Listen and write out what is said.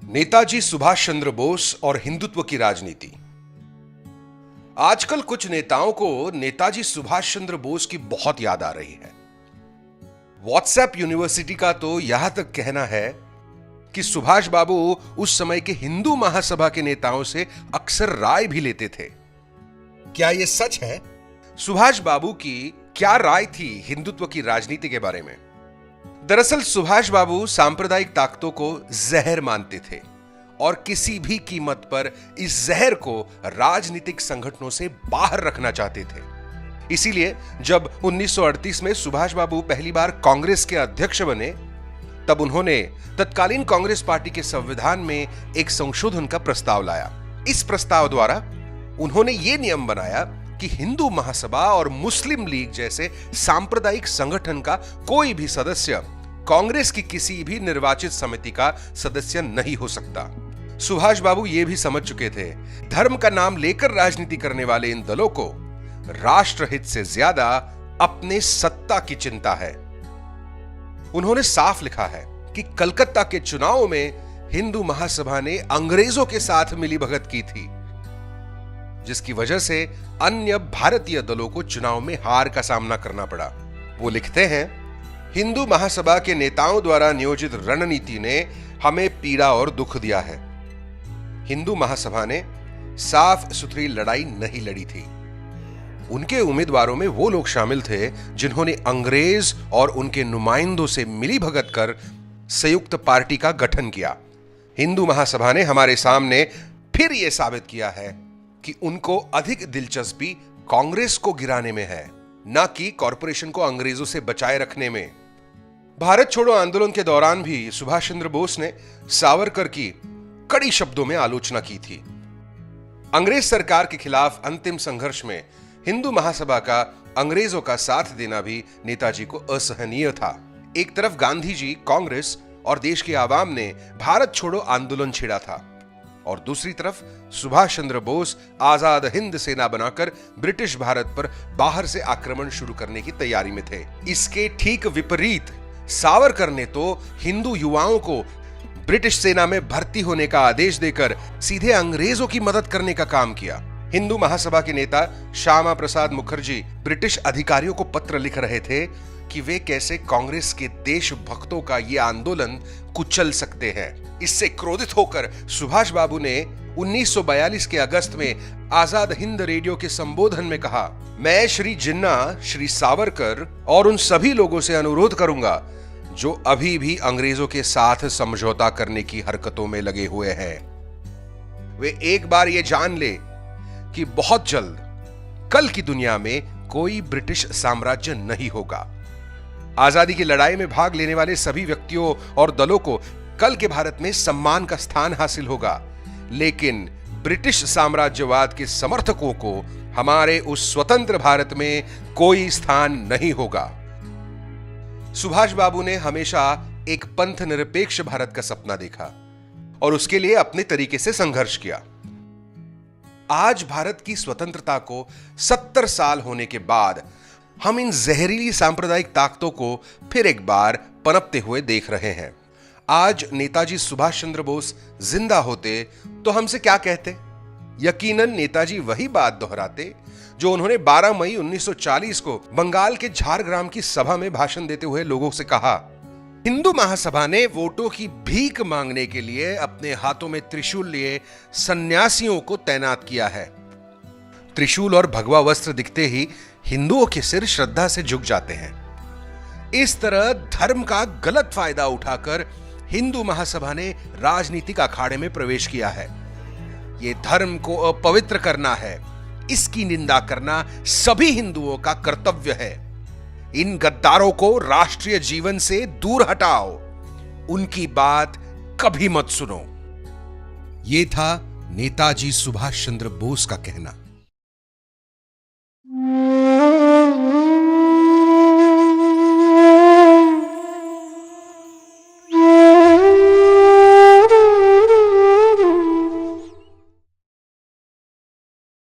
नेताजी सुभाष चंद्र बोस और हिंदुत्व की राजनीति। आजकल कुछ नेताओं को नेताजी सुभाष चंद्र बोस की बहुत याद आ रही है। व्हाट्सएप यूनिवर्सिटी का तो यहां तक कहना है कि सुभाष बाबू उस समय के हिंदू महासभा के नेताओं से अक्सर राय भी लेते थे। क्या यह सच है? सुभाष बाबू की क्या राय थी हिंदुत्व की राजनीति के बारे में? दरअसल सुभाष बाबू सांप्रदायिक ताकतों को जहर मानते थे और किसी भी कीमत पर इस जहर को राजनीतिक संगठनों से बाहर रखना चाहते थे। इसीलिए जब 1938 में सुभाष बाबू पहली बार कांग्रेस के अध्यक्ष बने, तब उन्होंने तत्कालीन कांग्रेस पार्टी के संविधान में एक संशोधन का प्रस्ताव लाया। इस प्रस्ताव द्वारा उन्होंने ये नियम बनाया कि हिंदू महासभा और मुस्लिम लीग जैसे सांप्रदायिक संगठन का कोई भी सदस्य कांग्रेस की किसी भी निर्वाचित समिति का सदस्य नहीं हो सकता। सुभाष बाबू ये भी समझ चुके थे, धर्म का नाम लेकर राजनीति करने वाले इन दलों को राष्ट्रहित से ज्यादा अपने सत्ता की चिंता है। उन्होंने साफ लिखा है कि कलकत्ता के चुनाव में हिंदू महासभा ने अंग्रेजों के साथ मिलीभगत की थी, जिसकी वजह से अन्य भारतीय दलों को चुनाव में हार का सामना करना पड़ा। वो लिखते हैं, हिंदू महासभा के नेताओं द्वारा नियोजित रणनीति ने हमें पीड़ा और दुख दिया है। हिंदू महासभा ने साफ सुथरी लड़ाई नहीं लड़ी थी। उनके उम्मीदवारों में वो लोग शामिल थे जिन्होंने अंग्रेज और उनके नुमाइंदों से मिलीभगत कर संयुक्त पार्टी का गठन किया। हिंदू महासभा ने हमारे सामने फिर यह साबित किया है कि उनको अधिक दिलचस्पी कांग्रेस को गिराने में है, न कि कॉरपोरेशन को अंग्रेजों से बचाए रखने में। भारत छोड़ो आंदोलन के दौरान भी सुभाष चंद्र बोस ने सावरकर की कड़ी शब्दों में आलोचना की थी। अंग्रेज सरकार के खिलाफ अंतिम संघर्ष में हिंदू महासभा का अंग्रेजों का साथ देना भी नेताजी को असहनीय था। एक तरफ गांधी जी, कांग्रेस और देश के आवाम ने भारत छोड़ो आंदोलन छेड़ा था और दूसरी तरफ सुभाष चंद्र बोस आजाद हिंद सेना बनाकर ब्रिटिश भारत पर बाहर से आक्रमण शुरू करने की तैयारी में थे। इसके ठीक विपरीत सावरकर ने तो हिंदू युवाओं को ब्रिटिश सेना में भर्ती होने का आदेश देकर सीधे अंग्रेजों की मदद करने का काम किया। हिंदू महासभा के नेता श्यामा प्रसाद मुखर्जी ब्रिटिश अधिकारियों को पत्र लिख रहे थे कि वे कैसे कांग्रेस के देशभक्तों का यह आंदोलन कुचल सकते हैं। इससे क्रोधित होकर सुभाष बाबू ने 1942 के अगस्त में आजाद हिंद रेडियो के संबोधन में कहा, मैं श्री जिन्ना, श्री सावरकर और उन सभी लोगों से अनुरोध करूंगा जो अभी भी अंग्रेजों के साथ समझौता करने की हरकतों में लगे हुए हैं, वे एक बार ये जान ले कि बहुत जल्द कल की दुनिया में कोई ब्रिटिश साम्राज्य नहीं होगा। आजादी की लड़ाई में भाग लेने वाले सभी व्यक्तियों और दलों को कल के भारत में सम्मान का स्थान हासिल होगा, लेकिन ब्रिटिश साम्राज्यवाद के समर्थकों को हमारे उस स्वतंत्र भारत में कोई स्थान नहीं होगा। सुभाष बाबू ने हमेशा एक पंथ निरपेक्ष भारत का सपना देखा और उसके लिए अपने तरीके से संघर्ष किया। आज भारत की स्वतंत्रता को 70 साल होने के बाद हम इन जहरीली सांप्रदायिक ताकतों को फिर एक बार पनपते हुए देख रहे हैं। आज नेताजी सुभाष चंद्र बोस जिंदा होते तो हमसे क्या कहते? यकीनन नेताजी वही बात दोहराते जो उन्होंने 12 मई 1940 को बंगाल के झारग्राम की सभा में भाषण देते हुए लोगों से कहा, हिंदू महासभा ने वोटों की भीख मांगने के लिए अपने हाथों में त्रिशूल लिए सन्यासियों को तैनात किया है। त्रिशूल और भगवा वस्त्र दिखते ही हिंदुओं के सिर श्रद्धा से झुक जाते हैं। इस तरह धर्म का गलत फायदा उठाकर हिंदू महासभा ने राजनीतिक अखाड़े में प्रवेश किया है। यह धर्म को अपवित्र करना है, इसकी निंदा करना सभी हिंदुओं का कर्तव्य है। इन गद्दारों को राष्ट्रीय जीवन से दूर हटाओ, उनकी बात कभी मत सुनो। यह था नेताजी सुभाष चंद्र बोस का कहना।